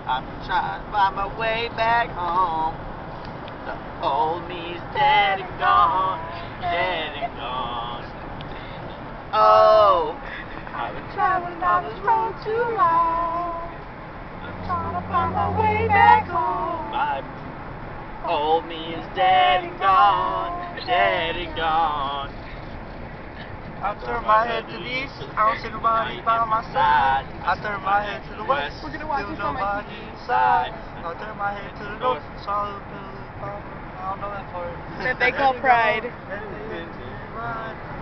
I'm trying to find my way back home. The old me's dead and gone, dead and gone. Oh, I've been traveling on this road too long. I'm trying to find my way back home. My old me is dead and gone, dead and gone. I turn my head to the east, I don't see nobody by my side. I turn my head to the west, still nobody inside. I turn my head to the north, saw the building pop. I don't know that part. That they call pride.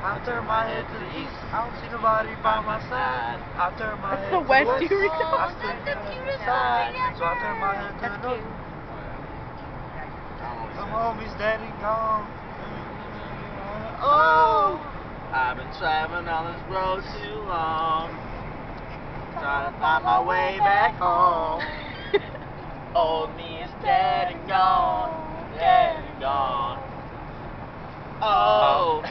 I turn my head to the east, I don't see nobody by my side. I turn my head to the West, west, you read I still inside. So I turn my head to the north. The homie's dead and gone. Oh, I've been traveling on this road too long, trying to find my way back home. Old me is dead and gone, dead and gone. Oh,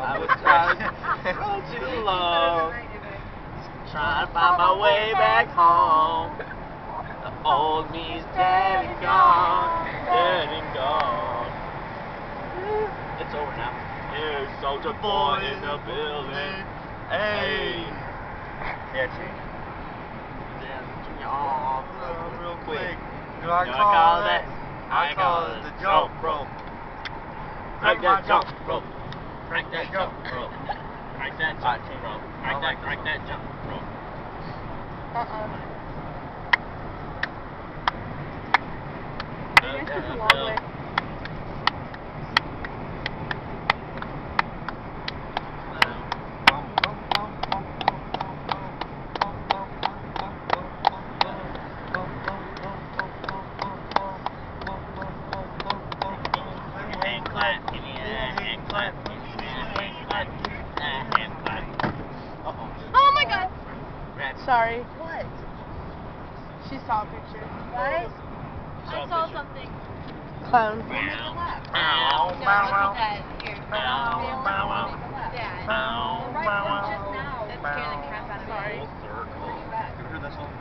I've been traveling on this road too long, trying to find my way back home. The old me is dead and gone, dead and gone. It's over now. Here's Soldier Boy in the building. Hey. Yeah, check. Real quick. You know what I call that? I call it the jump rope. Crack that jump rope. Crack that jump rope. Crack that jump rope. Crack that jump rope. You guys took a long way. Oh my god! Sorry. What? She saw a picture. What? I saw something. Clown. We'll make a lap. Bow, No, bow, look bow. at that. Here. Bow, We'll bow, wow. make a lap. Yeah. Bow, Well, right bow, one wow. just now. That's scaring the crap out of me. Sorry. Bring it back. You ever heard that song?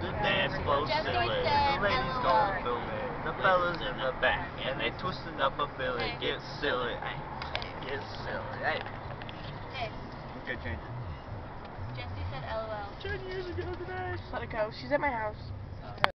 The dance floor Jesse silly. said, The ladies LOL. gonna feel me. The fellas in the back, and they twisting up a billy. Get silly, ay. Get silly, ay. Hey, Okay, change it. Jesse said LOL. 10 years ago today. Just let it go. She's at my house.